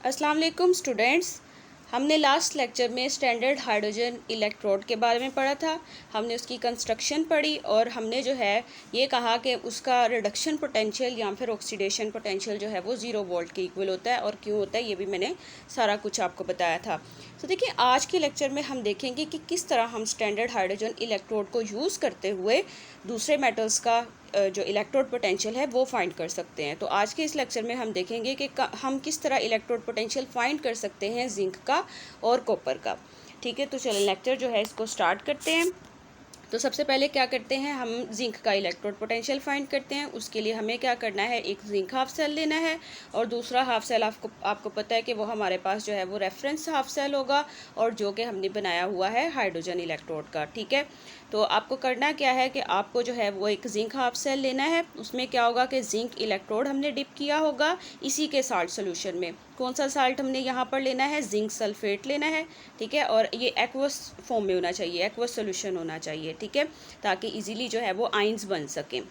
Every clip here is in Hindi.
अस्सलाम वालेकुम स्टूडेंट्स। हमने लास्ट लेक्चर में स्टैंडर्ड हाइड्रोजन इलेक्ट्रोड के बारे में पढ़ा था। हमने उसकी कंस्ट्रक्शन पढ़ी और हमने जो है ये कहा कि उसका रिडक्शन पोटेंशियल या फिर ऑक्सीडेशन पोटेंशियल जो है वो 0 वोल्ट के इक्वल होता है और क्यों होता है ये भी मैंने सारा कुछ आपको बताया था। तो देखिए आज के लेक्चर में हम देखेंगे कि किस तरह हम स्टैंडर्ड हाइड्रोजन इलेक्ट्रोड को यूज़ करते हुए दूसरे मेटल्स का जो इलेक्ट्रोड पोटेंशियल है वो फाइंड कर सकते हैं। तो आज के इस लेक्चर में हम देखेंगे कि हम किस तरह इलेक्ट्रोड पोटेंशियल फाइंड कर सकते हैं जिंक का और कॉपर का। ठीक है, तो चलिए लेक्चर जो है इसको स्टार्ट करते हैं। तो सबसे पहले क्या करते हैं, हम जिंक का इलेक्ट्रोड पोटेंशियल फाइंड करते हैं। उसके लिए हमें क्या करना है, एक जिंक हाफ सेल लेना है और दूसरा हाफ सेल आपको पता है कि वो हमारे पास जो है वो रेफरेंस हाफ सेल होगा और जो कि हमने बनाया हुआ है हाइड्रोजन इलेक्ट्रोड का। ठीक है, तो आपको करना क्या है कि आपको जो है वो एक जिंक हाफ सेल लेना है। उसमें क्या होगा कि जिंक इलेक्ट्रोड हमने डिप किया होगा इसी के साल्ट सोल्यूशन में। कौन सा साल्ट हमने यहाँ पर लेना है, जिंक सल्फेट लेना है। ठीक है, और ये एक्वस फॉर्म में होना चाहिए, एक्वस सोल्यूशन होना चाहिए। ठीक है, ताकि इजीली जो है वो आइंस बन सकें।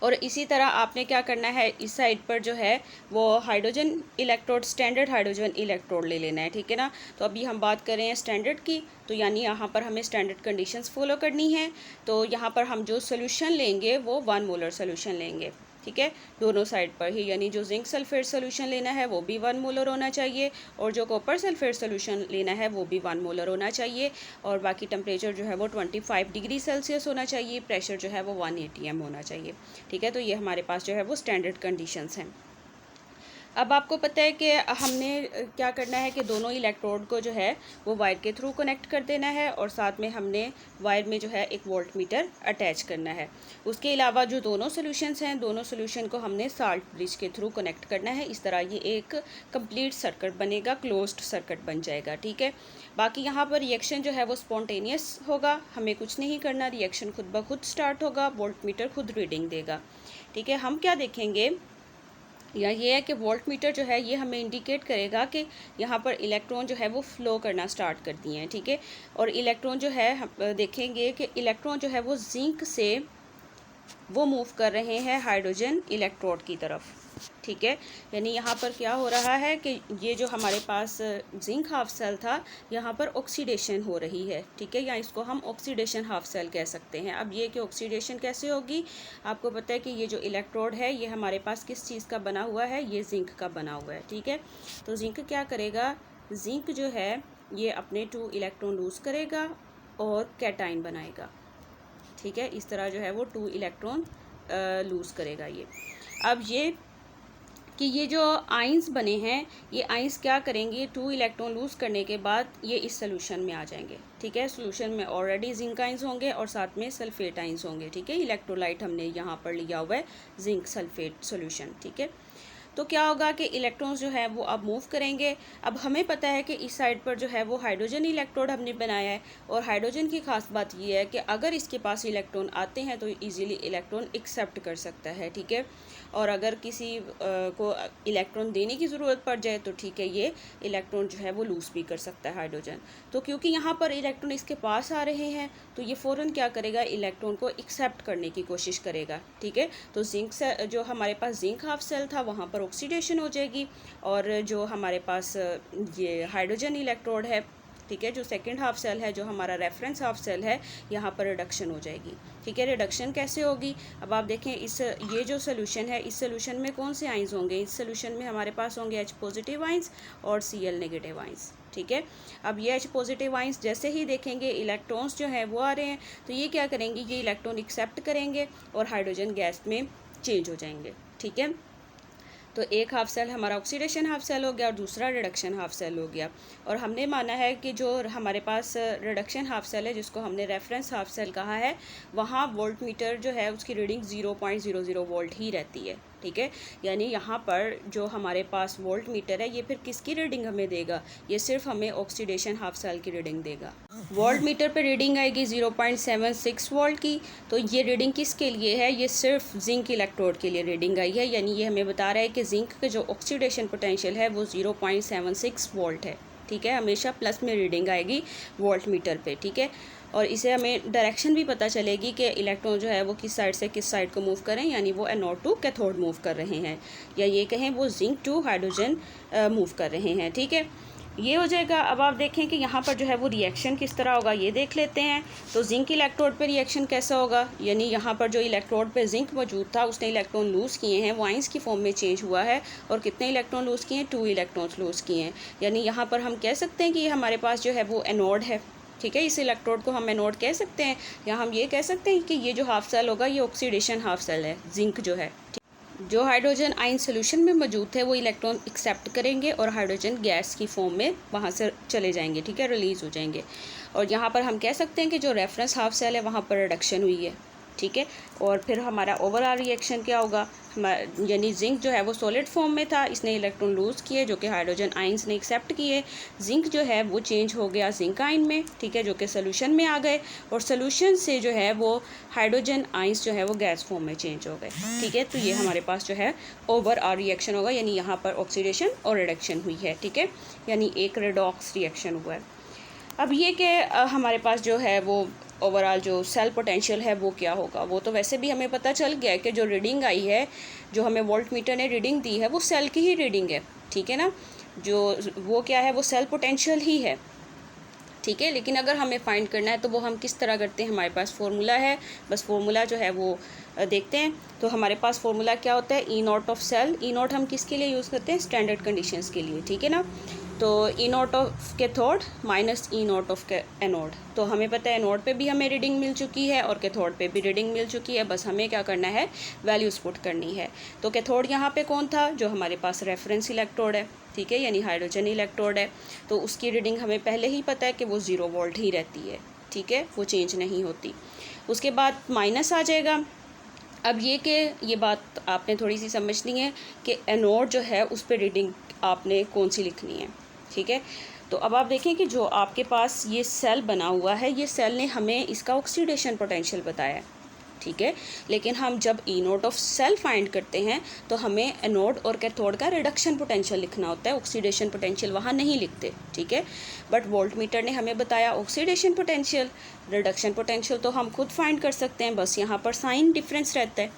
और इसी तरह आपने क्या करना है, इस साइड पर जो है वो hydrogen electrode, standard hydrogen electrode ले लेना है। ठीक है ना, तो अभी हम बात कर रहे हैं स्टैंडर्ड की, तो यानी यहाँ पर हमें स्टैंडर्ड कंडीशंस फॉलो करनी है। तो यहाँ पर हम जो सोल्यूशन लेंगे वो 1 मोलर सोल्यूशन लेंगे। ठीक है, दोनों साइड पर ही, यानी जो जिंक सल्फेट सोल्यूशन लेना है वो भी 1 मोलर होना चाहिए और जो कॉपर सल्फेट सोल्यूशन लेना है वो भी 1 मोलर होना चाहिए। और बाकी टेम्परेचर जो है वो 25 डिग्री सेल्सियस होना चाहिए, प्रेशर जो है वो 1 atm होना चाहिए। ठीक है, तो ये हमारे पास जो है वो स्टैंडर्ड कंडीशंस हैं। अब आपको पता है कि हमने क्या करना है कि दोनों इलेक्ट्रोड को जो है वो वायर के थ्रू कनेक्ट कर देना है और साथ में हमने वायर में जो है एक वोल्ट मीटर अटैच करना है। उसके अलावा जो दोनों सोल्यूशंस हैं, दोनों सोल्यूशन को हमने साल्ट ब्रिज के थ्रू कनेक्ट करना है। इस तरह ये एक कंप्लीट सर्किट बनेगा, क्लोज्ड सर्किट बन जाएगा। ठीक है, बाकी यहाँ पर रिएक्शन जो है वो स्पॉन्टेनियस होगा, हमें कुछ नहीं करना, रिएक्शन खुद ब खुद स्टार्ट होगा, वोल्ट मीटर खुद रीडिंग देगा। ठीक है, हम क्या देखेंगे, या ये है कि वोल्ट मीटर जो है ये हमें इंडिकेट करेगा कि यहाँ पर इलेक्ट्रॉन जो है वो फ्लो करना स्टार्ट कर दिए हैं। ठीक है, और इलेक्ट्रॉन जो है हम देखेंगे कि इलेक्ट्रॉन जो है वो जिंक से वो मूव कर रहे हैं हाइड्रोजन इलेक्ट्रोड की तरफ। ठीक है, यानी यहाँ पर क्या हो रहा है कि ये जो हमारे पास जिंक हाफ सेल था यहाँ पर ऑक्सीडेशन हो रही है। ठीक है, या इसको हम ऑक्सीडेशन हाफ सेल कह सकते हैं। अब ये कि ऑक्सीडेशन कैसे होगी, आपको पता है कि ये जो इलेक्ट्रोड है ये हमारे पास किस चीज़ का बना हुआ है, ये जिंक का बना हुआ है। ठीक है, तो जिंक क्या करेगा, जिंक जो है ये अपने 2 इलेक्ट्रॉन लूज़ करेगा और कैटाइन बनाएगा। ठीक है, इस तरह जो है वो 2 इलेक्ट्रॉन लूज़ करेगा ये। अब ये कि ये जो आइंस बने हैं, ये आइंस क्या करेंगे, 2 इलेक्ट्रॉन लूज़ करने के बाद ये इस सोल्यूशन में आ जाएंगे। ठीक है, सोल्यूशन में ऑलरेडी जिंक आइंस होंगे और साथ में सल्फेट आइंस होंगे। ठीक है, इलेक्ट्रोलाइट हमने यहाँ पर लिया हुआ है जिंक सल्फेट सोल्यूशन। ठीक है, तो क्या होगा कि इलेक्ट्रॉन्स जो है वो अब मूव करेंगे। अब हमें पता है कि इस साइड पर जो है वो हाइड्रोजन इलेक्ट्रोड हमने बनाया है और हाइड्रोजन की खास बात ये है कि अगर इसके पास इलेक्ट्रॉन आते हैं तो इजीली इलेक्ट्रॉन एक्सेप्ट कर सकता है। ठीक है, और अगर किसी को इलेक्ट्रॉन देने की ज़रूरत पड़ जाए तो ठीक है, ये इलेक्ट्रॉन जो है वो लूज़ भी कर सकता है हाइड्रोजन। तो क्योंकि यहाँ पर इलेक्ट्रॉन इसके पास आ रहे हैं तो ये फ़ौरन क्या करेगा, इलेक्ट्रॉन को एक्सेप्ट करने की कोशिश करेगा। ठीक है, तो जिंक से जो हमारे पास जिंक हाफ सेल था वहाँ पर ऑक्सीडेशन हो जाएगी और जो हमारे पास ये हाइड्रोजन इलेक्ट्रोड है, ठीक है, जो सेकंड हाफ सेल है, जो हमारा रेफरेंस हाफ सेल है, यहाँ पर रिडक्शन हो जाएगी। ठीक है, रिडक्शन कैसे होगी, अब आप देखें इस ये जो सोल्यूशन है, इस सोल्यूशन में कौन से आइंस होंगे, इस सोल्यूशन में हमारे पास होंगे H पॉजिटिव आइंस और Cl नेगेटिव आइंस। ठीक है, अब ये H पॉजिटिव आइंस जैसे ही देखेंगे इलेक्ट्रॉन्स जो हैं वो आ रहे हैं तो ये क्या करेंगे, ये इलेक्ट्रॉन एक्सेप्ट करेंगे और हाइड्रोजन गैस में चेंज हो जाएंगे। ठीक है, तो एक हाफ सेल हमारा ऑक्सीडेशन हाफ सेल हो गया और दूसरा रिडक्शन हाफ सेल हो गया। और हमने माना है कि जो हमारे पास रिडक्शन हाफ सेल है, जिसको हमने रेफरेंस हाफ सेल कहा है, वहाँ वोल्ट मीटर जो है उसकी रीडिंग 0.00 वोल्ट ही रहती है। ठीक है, यानी यहाँ पर जो हमारे पास वोल्ट मीटर है ये फिर किसकी रीडिंग हमें देगा, ये सिर्फ हमें ऑक्सीडेशन हाफ सेल की रीडिंग देगा। वोल्ट मीटर पे रीडिंग आएगी 0.76 वोल्ट की। तो ये रीडिंग किसके लिए है, ये सिर्फ जिंक इलेक्ट्रोड के लिए रीडिंग आई है, यानी ये हमें बता रहा है कि जिंक का जो ऑक्सीडेशन पोटेंशियल है वो 0.76 वोल्ट है। ठीक है, हमेशा प्लस में रीडिंग आएगी वोल्ट मीटर पे। ठीक है, और इसे हमें डायरेक्शन भी पता चलेगी कि इलेक्ट्रॉन जो है वो किस साइड से किस साइड को मूव करें, यानी वो एनोड टू कैथोड मूव कर रहे हैं, या ये कहें वो जिंक टू हाइड्रोजन मूव कर रहे हैं। ठीक है, ये हो जाएगा। अब आप देखें कि यहाँ पर जो है वो रिएक्शन किस तरह होगा, ये देख लेते हैं। तो जिंक इलेक्ट्रोड पे रिएक्शन कैसा होगा, यानी यहाँ पर जो इलेक्ट्रोड पे जिंक मौजूद था उसने इलेक्ट्रॉन लूज़ किए हैं, वो आइंस की फॉर्म में चेंज हुआ है, और कितने इलेक्ट्रॉन लूज़ किए हैं, 2 इलेक्ट्रॉन्स लूज़ किए हैं। यानी यहाँ पर हम कह सकते हैं कि हमारे पास जो है वो एनोड है। ठीक है, इस इलेक्ट्रोड को हम एनोड कह सकते हैं, या हम ये कह सकते हैं कि ये जो हाफ सेल होगा ये ऑक्सीडेशन हाफ सेल है, जिंक जो है। जो हाइड्रोजन आयन सोल्यूशन में मौजूद थे वो इलेक्ट्रॉन एक्सेप्ट करेंगे और हाइड्रोजन गैस की फॉर्म में वहाँ से चले जाएंगे। ठीक है, रिलीज़ हो जाएंगे। और यहाँ पर हम कह सकते हैं कि जो रेफरेंस हाफ सेल है वहाँ पर रिडक्शन हुई है। ठीक है, और फिर हमारा ओवरऑल रिएक्शन क्या होगा, यानी जिंक जो है वो सॉलिड फॉर्म में था, इसने इलेक्ट्रॉन लूज़ किए जो कि हाइड्रोजन आइंस ने एक्सेप्ट किए। जिंक जो है वो चेंज हो गया जिंक आइन में, ठीक है, जो कि सोल्यूशन में आ गए, और सोल्यूशन से जो है वो हाइड्रोजन आइंस जो है वो गैस फॉर्म में चेंज हो गए। ठीक है, तो ये हमारे पास जो है ओवरऑल रिएक्शन होगा, यानी यहाँ पर ऑक्सीडेशन और रिडक्शन हुई है। ठीक है, यानी एक रेडॉक्स रिएक्शन हुआ है। अब ये कि हमारे पास जो है वो ओवरऑल जो सेल पोटेंशियल है वो क्या होगा, वो तो वैसे भी हमें पता चल गया है कि जो रीडिंग आई है, जो हमें वोल्ट मीटर ने रीडिंग दी है वो सेल की ही रीडिंग है। ठीक है ना, जो वो क्या है वो सेल पोटेंशियल ही है। ठीक है, लेकिन अगर हमें फाइंड करना है तो वो हम किस तरह करते हैं, हमारे पास फार्मूला है, बस फार्मूला जो है वो देखते हैं। तो हमारे पास फार्मूला क्या होता है, E naught of cell. E naught हम किसके लिए यूज़ करते हैं, स्टैंडर्ड कंडीशंस के लिए। ठीक है ना, तो E naught of cathode minus E naught of anode. तो हमें पता है एनोड पे भी हमें रीडिंग मिल चुकी है और कैथोड पे भी रीडिंग मिल चुकी है, बस हमें क्या करना है, वैल्यूज़ पुट करनी है। तो कैथोड यहाँ पे कौन था, जो हमारे पास रेफरेंस इलेक्ट्रोड है। ठीक है, यानी हाइड्रोजन इलेक्ट्रोड है, तो उसकी रीडिंग हमें पहले ही पता है कि वो 0 वोल्ट ही रहती है। ठीक है, वो चेंज नहीं होती। उसके बाद माइनस आ जाएगा। अब ये बात आपने थोड़ी सी समझनी है कि एनोड जो है उस पर रीडिंग आपने कौन सी लिखनी है। ठीक है, तो अब आप देखें कि जो आपके पास ये सेल बना हुआ है, ये सेल ने हमें इसका ऑक्सीडेशन पोटेंशियल बताया है। ठीक है, लेकिन हम जब ई नोट ऑफ सेल फाइंड करते हैं तो हमें एनोड और कैथोड का रिडक्शन पोटेंशियल लिखना होता है, ऑक्सीडेशन पोटेंशियल वहाँ नहीं लिखते। ठीक है, बट वोल्ट मीटर ने हमें बताया ऑक्सीडेशन पोटेंशियल, रिडक्शन पोटेंशियल तो हम खुद फाइंड कर सकते हैं, बस यहाँ पर साइन डिफरेंस रहता है।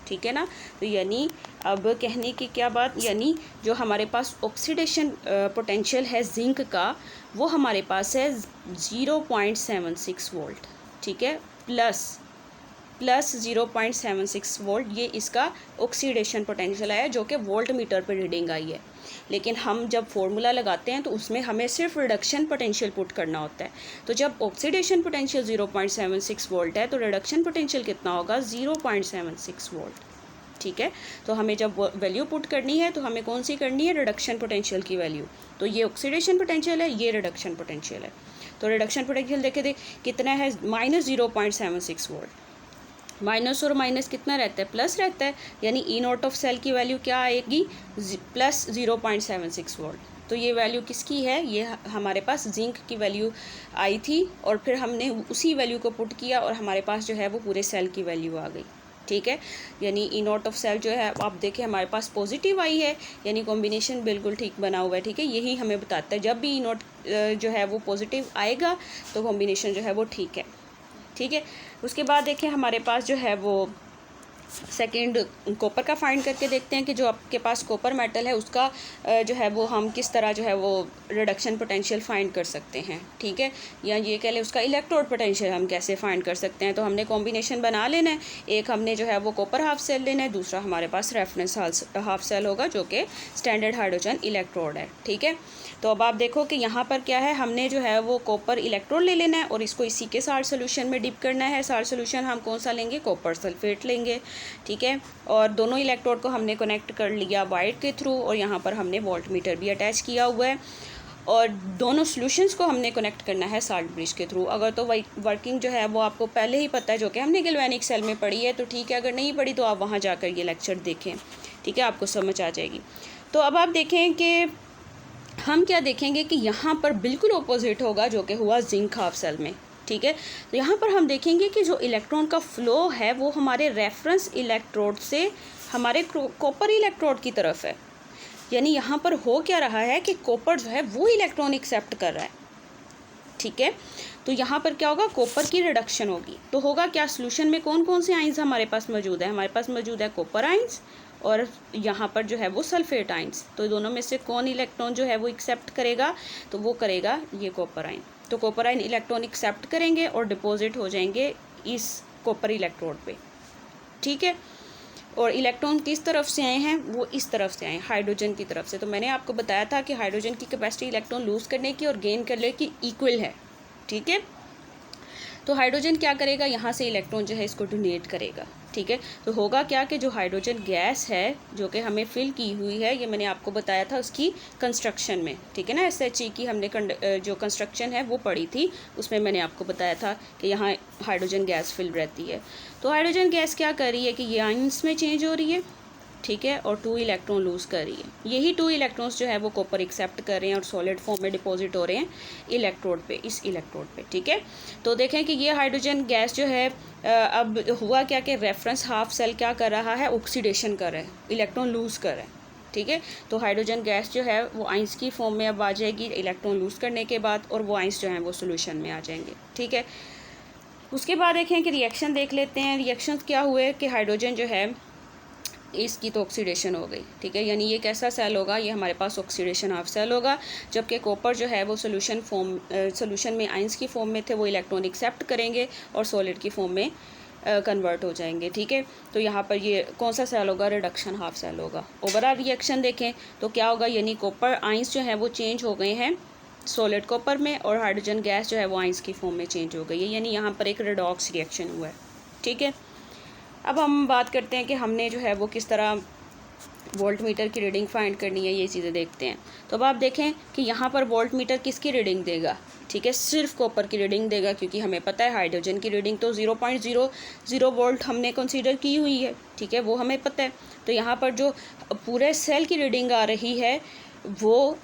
ठीक है ना, तो यानी अब कहने की क्या बात, यानी जो हमारे पास ऑक्सीडेशन पोटेंशियल है जिंक का, वो हमारे पास है 0.76 वोल्ट। ठीक है, प्लस 0.76 वोल्ट, ये इसका ऑक्सीडेशन पोटेंशियल आया जो कि वोल्ट मीटर पर रीडिंग आई है। लेकिन हम जब फॉर्मूला लगाते हैं तो उसमें हमें सिर्फ रिडक्शन पोटेंशियल पुट करना होता है। तो जब ऑक्सीडेशन पोटेंशियल 0.76 वोल्ट है तो रिडक्शन पोटेंशियल कितना होगा, 0.76 वोल्ट। ठीक है, तो हमें जब वैल्यू पुट करनी है तो हमें कौन सी करनी है, रिडक्शन पोटेंशियल की वैल्यू। तो ये ऑक्सीडेशन पोटेंशियल है, ये रिडक्शन पोटेंशियल है। तो रिडक्शन पोटेंशियल देखे कितना है, -0.76 वोल्ट। माइनस और माइनस कितना रहता है, प्लस रहता है, यानी ई नॉट ऑफ सेल की वैल्यू क्या आएगी, प्लस 0.76 वोल्ट। तो ये वैल्यू किसकी है, ये हमारे पास जिंक की वैल्यू आई थी, और फिर हमने उसी वैल्यू को पुट किया और हमारे पास जो है वो पूरे सेल की वैल्यू आ गई। ठीक है, यानी ई नॉट ऑफ सेल जो है आप देखें हमारे पास पॉजिटिव आई है, यानी कॉम्बिनेशन बिल्कुल ठीक बना हुआ है। ठीक है, यही हमें बताता है जब भी ई नॉट जो है वो पॉजिटिव आएगा तो कॉम्बिनेशन जो है वो ठीक है। ठीक है, उसके बाद देखिए हमारे पास जो है वो सेकंड कॉपर का फाइंड करके देखते हैं कि जो आपके पास कॉपर मेटल है उसका जो है वो हम किस तरह जो है वो रिडक्शन पोटेंशियल फाइंड कर सकते हैं। ठीक है, या ये कह लें उसका इलेक्ट्रोड पोटेंशियल हम कैसे फाइंड कर सकते हैं। तो हमने कॉम्बिनेशन बना लेना है, एक हमने जो है वो कॉपर हाफ सेल लेना है, दूसरा हमारे पास रेफरेंस हाफ सेल होगा जो कि स्टैंडर्ड हाइड्रोजन इलेक्ट्रोड है। ठीक है, तो अब आप देखो कि यहाँ पर क्या है, हमने जो है वो कॉपर इलेक्ट्रोड ले लेना है और इसको इसी के साल्ट सोल्यूशन में डिप करना है। साल्ट सोल्यूशन हम कौन सा लेंगे, कॉपर सल्फेट लेंगे। ठीक है, और दोनों इलेक्ट्रोड को हमने कनेक्ट कर लिया वायर के थ्रू, और यहाँ पर हमने वोल्ट मीटर भी अटैच किया हुआ है, और दोनों सॉल्यूशंस को हमने कनेक्ट करना है साल्ट ब्रिज के थ्रू। अगर तो वर्किंग जो है वो आपको पहले ही पता है, जो कि हमने गैल्वेनिक सेल में पढ़ी है, तो ठीक है, अगर नहीं पढ़ी तो आप वहाँ जाकर ये लेक्चर देखें। ठीक है, आपको समझ आ जाएगी। तो अब आप देखें कि हम क्या देखेंगे कि यहाँ पर बिल्कुल ऑपोजिट होगा जो कि हुआ जिंक हाफ सेल में। ठीक है, तो यहाँ पर हम देखेंगे कि जो इलेक्ट्रॉन का फ्लो है वो हमारे रेफरेंस इलेक्ट्रोड से हमारे कॉपर इलेक्ट्रोड की तरफ है। यानी यहाँ पर हो क्या रहा है कि कॉपर जो है वो इलेक्ट्रॉन एक्सेप्ट कर रहा है। ठीक है, तो यहाँ पर क्या होगा, कॉपर की रिडक्शन होगी। तो होगा क्या, सोल्यूशन में कौन कौन से आइंस हमारे पास मौजूद है, हमारे पास मौजूद है कॉपर आइंस और यहाँ पर जो है वो सल्फेट आइंस। तो दोनों में से कौन इलेक्ट्रॉन जो है वो एक्सेप्ट करेगा, तो वो करेगा ये कॉपर आइन। तो कॉपर आइन इलेक्ट्रॉन एक्सेप्ट करेंगे और डिपॉजिट हो जाएंगे इस कॉपर इलेक्ट्रोड पे, ठीक है। और इलेक्ट्रॉन किस तरफ से आए हैं, वो इस तरफ से आए हैं, हाइड्रोजन की तरफ से। तो मैंने आपको बताया था कि हाइड्रोजन की कैपेसिटी इलेक्ट्रॉन लूज़ करने की और गेन करने की इक्वल है, ठीक है। तो हाइड्रोजन क्या करेगा, यहाँ से इलेक्ट्रॉन जो है इसको डोनेट करेगा, ठीक है। तो होगा क्या कि जो हाइड्रोजन गैस है जो कि हमें फिल की हुई है, ये मैंने आपको बताया था उसकी कंस्ट्रक्शन में, ठीक है ना। SHE की हमने जो कंस्ट्रक्शन है वो पढ़ी थी, उसमें मैंने आपको बताया था कि यहाँ हाइड्रोजन गैस फिल रहती है। तो हाइड्रोजन गैस क्या कर रही है कि ये आयंस में चेंज हो रही है, ठीक है, और 2 इलेक्ट्रॉन लूज़ कर रही है। यही 2 इलेक्ट्रॉन्स जो है वो कॉपर एक्सेप्ट कर रहे हैं और सॉलिड फॉर्म में डिपॉजिट हो रहे हैं इलेक्ट्रोड पे, इस इलेक्ट्रोड पे, ठीक है। तो देखें कि ये हाइड्रोजन गैस जो है अब हुआ क्या कि रेफरेंस हाफ सेल क्या कर रहा है, ऑक्सीडेशन कर रहा है, इलेक्ट्रॉन लूज़ कर रहा है, ठीक है। तो हाइड्रोजन गैस जो है वो आइंस की फॉर्म में अब आ जाएगी इलेक्ट्रॉन लूज़ करने के बाद, और वो आइंस जो हैं वो सोल्यूशन में आ जाएंगे, ठीक है। उसके बाद देखें कि रिएक्शन देख लेते हैं। रिएक्शन क्या हुए कि हाइड्रोजन जो है इसकी तो ऑक्सीडेशन हो गई, ठीक है। यानी ये कैसा सेल होगा, ये हमारे पास ऑक्सीडेशन हाफ सेल होगा। जबकि कॉपर जो है वो सोल्यूशन में आइंस की फॉर्म में थे, वो इलेक्ट्रॉन एक्सेप्ट करेंगे और सॉलिड की फॉर्म में कन्वर्ट हो जाएंगे, ठीक है। तो यहाँ पर ये कौन सा सेल होगा, रिडक्शन हाफ सेल होगा। ओवरऑल रिएक्शन देखें तो क्या होगा, यानी कॉपर आइंस जो है वो चेंज हो गए हैं सॉलिड कॉपर में, और हाइड्रोजन गैस जो है वो आइंस की फॉर्म में चेंज हो गई है, यानी यहाँ पर एक रेडॉक्स रिएक्शन हुआ है, ठीक है। अब हम बात करते हैं कि हमने जो है वो किस तरह वोल्ट मीटर की रीडिंग फाइंड करनी है, ये चीज़ें देखते हैं। तो अब आप देखें कि यहाँ पर वोल्ट मीटर किसकी रीडिंग देगा, ठीक है, सिर्फ कॉपर की रीडिंग देगा, क्योंकि हमें पता है हाइड्रोजन की रीडिंग तो 0.00 वोल्ट हमने कंसीडर की हुई है, ठीक है, वो हमें पता है। तो यहाँ पर जो पूरे सेल की रीडिंग आ रही है वो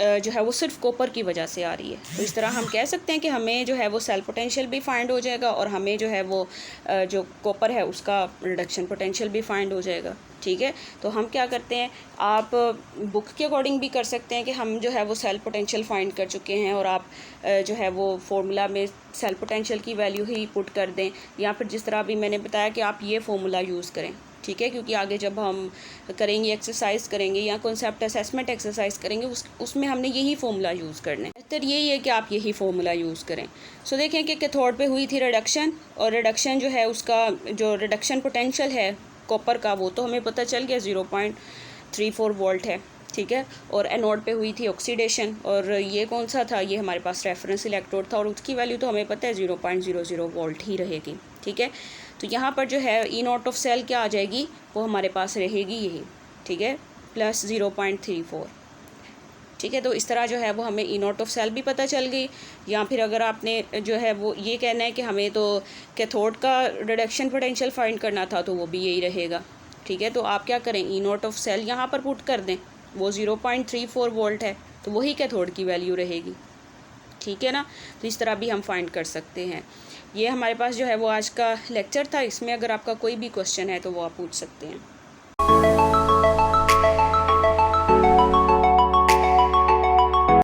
जो है वो सिर्फ कॉपर की वजह से आ रही है। तो इस तरह हम कह सकते हैं कि हमें जो है वो सेल पोटेंशियल भी फाइंड हो जाएगा, और हमें जो है वो जो कॉपर है उसका रिडक्शन पोटेंशियल भी फाइंड हो जाएगा, ठीक है। तो हम क्या करते हैं, आप बुक के अकॉर्डिंग भी कर सकते हैं कि हम जो है वो सेल पोटेंशियल फाइंड कर चुके हैं, और आप जो है वो फार्मूला में सेल पोटेंशियल की वैल्यू ही पुट कर दें, या फिर जिस तरह अभी मैंने बताया कि आप ये फार्मूला यूज़ करें, ठीक है। क्योंकि आगे जब हम करेंगे एक्सरसाइज करेंगे या कॉन्सेप्ट असेसमेंट एक्सरसाइज करेंगे उसमें हमने यही फार्मूला यूज़ करना है। बेहतर यही है कि आप यही फार्मूला यूज़ करें। सो देखें कि कैथोड पे हुई थी रिडक्शन, और रिडक्शन जो है उसका जो रिडक्शन पोटेंशियल है कॉपर का वो तो हमें पता चल गया 0.34 वोल्ट है, ठीक है। और एनोड पे हुई थी ऑक्सीडेशन, और ये कौन सा था, ये हमारे पास रेफरेंस इलेक्ट्रोड था, और उसकी वैल्यू तो हमें पता है 0.00 वोल्ट ही रहेगी, ठीक है। तो यहाँ पर जो है ई नॉट ऑफ सेल क्या आ जाएगी, वो हमारे पास रहेगी यही, ठीक है, प्लस 0.34, ठीक है। तो इस तरह जो है वो हमें ई नॉट ऑफ सेल भी पता चल गई। या फिर अगर आपने जो है वो ये कहना है कि हमें तो कैथोड का रिडक्शन पोटेंशियल फाइंड करना था, तो वो भी यही रहेगा, ठीक है। तो आप क्या करें, ई नॉट ऑफ सेल यहाँ पर पुट कर दें, वो 0.34 वोल्ट है, तो वही कैथोड की वैल्यू रहेगी, ठीक है ना। तो इस तरह भी हम फाइंड कर सकते हैं। ये हमारे पास जो है वो आज का लेक्चर था। इसमें अगर आपका कोई भी क्वेश्चन है तो वो आप पूछ सकते हैं।